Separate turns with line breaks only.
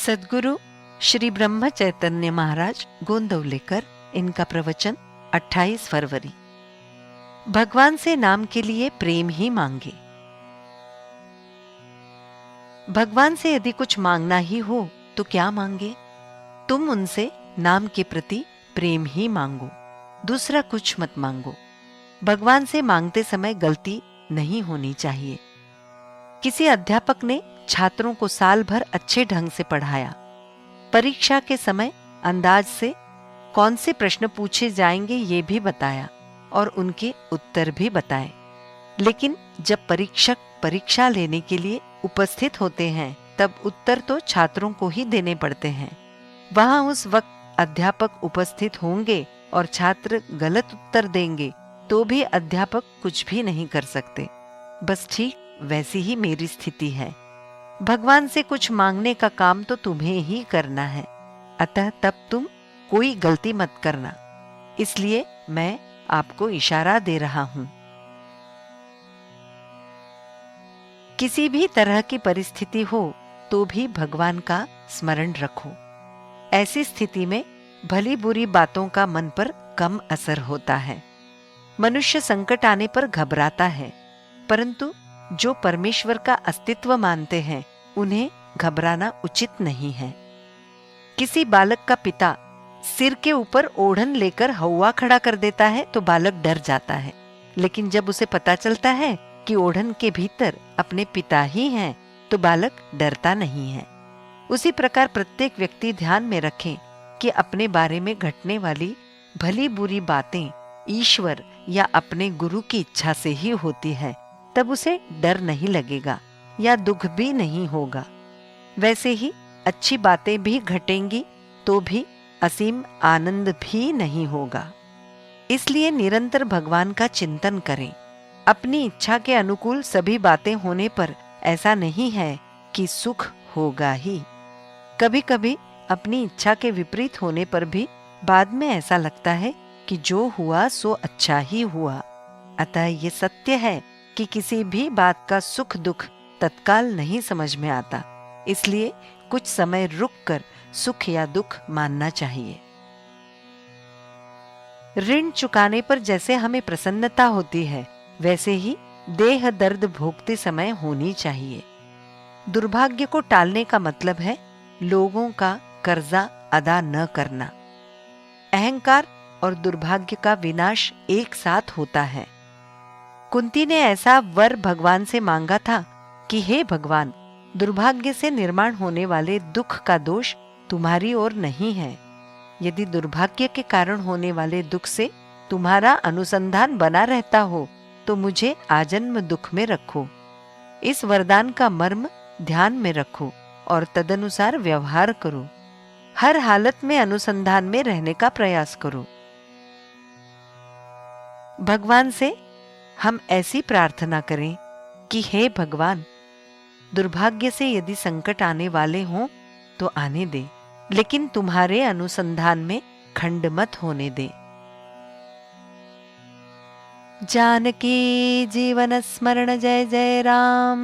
सद्गुरु श्री ब्रह्म चैतन्य महाराज गोंदवलेकर। इनका प्रवचन 28 फरवरी। भगवान से नाम के लिए प्रेम ही मांगे। भगवान से यदि कुछ मांगना ही हो तो क्या मांगे? तुम उनसे नाम के प्रति प्रेम ही मांगो, दूसरा कुछ मत मांगो। भगवान से मांगते समय गलती नहीं होनी चाहिए। किसी अध्यापक ने छात्रों को साल भर अच्छे ढंग से पढ़ाया। परीक्षा के समय अंदाज से कौन से प्रश्न पूछे जाएंगे ये भी बताया और उनके उत्तर भी बताए। लेकिन जब परीक्षक परीक्षा लेने के लिए उपस्थित होते हैं तब उत्तर तो छात्रों को ही देने पड़ते हैं। वहां उस वक्त अध्यापक उपस्थित होंगे और छात्र गलत उत्तर देंगे तो भी अध्यापक कुछ भी नहीं कर सकते। बस ठीक वैसी ही मेरी स्थिति है। भगवान से कुछ मांगने का काम तो तुम्हें ही करना है, अतः तब तुम कोई गलती मत करना। इसलिए मैं आपको इशारा दे रहा हूं। किसी भी तरह की परिस्थिति हो तो भी भगवान का स्मरण रखो। ऐसी स्थिति में भली बुरी बातों का मन पर कम असर होता है। मनुष्य संकट आने पर घबराता है, परंतु जो परमेश्वर का अस्तित्व मानते हैं उन्हें घबराना उचित नहीं है। किसी बालक का पिता सिर के ऊपर ओढ़न लेकर हौवा खड़ा कर देता है तो बालक डर जाता है, लेकिन जब उसे पता चलता है कि ओढ़न के भीतर अपने पिता ही हैं तो बालक डरता नहीं है। उसी प्रकार प्रत्येक व्यक्ति ध्यान में रखे कि अपने बारे में घटने वाली भली बुरी बातें ईश्वर या अपने गुरु की इच्छा से ही होती है, तब उसे डर नहीं लगेगा या दुख भी नहीं होगा। वैसे ही अच्छी बातें भी घटेंगी तो भी असीम आनंद भी नहीं होगा। इसलिए निरंतर भगवान का चिंतन करें। अपनी इच्छा के अनुकूल सभी बातें होने पर ऐसा नहीं है कि सुख होगा ही। कभी कभी अपनी इच्छा के विपरीत होने पर भी बाद में ऐसा लगता है कि जो हुआ सो अच्छा ही हुआ। अतः ये सत्य है कि किसी भी बात का सुख दुख तत्काल नहीं समझ में आता। इसलिए कुछ समय रुककर सुख या दुख मानना चाहिए। ऋण चुकाने पर जैसे हमें प्रसन्नता होती है, वैसे ही देह दर्द भोगते समय होनी चाहिए। दुर्भाग्य को टालने का मतलब है लोगों का कर्जा अदा न करना। अहंकार और दुर्भाग्य का विनाश एक साथ होता है। कुंती ने ऐसा वर भगवान से मांगा था कि हे भगवान, दुर्भाग्य से निर्माण होने वाले दुख का दोष तुम्हारी ओर नहीं है। यदि दुर्भाग्य के कारण होने वाले दुख से तुम्हारा अनुसंधान बना रहता हो तो मुझे आजन्म दुख में रखो। इस वरदान का मर्म ध्यान में रखो और तदनुसार व्यवहार करो। हर हालत में अनुसंधान में रहने का प्रयास करो। भगवान से हम ऐसी प्रार्थना करें कि हे भगवान, दुर्भाग्य से यदि संकट आने वाले हों तो आने दे, लेकिन तुम्हारे अनुसंधान में खंड मत होने दे। जानकी जीवन स्मरण जय जय राम।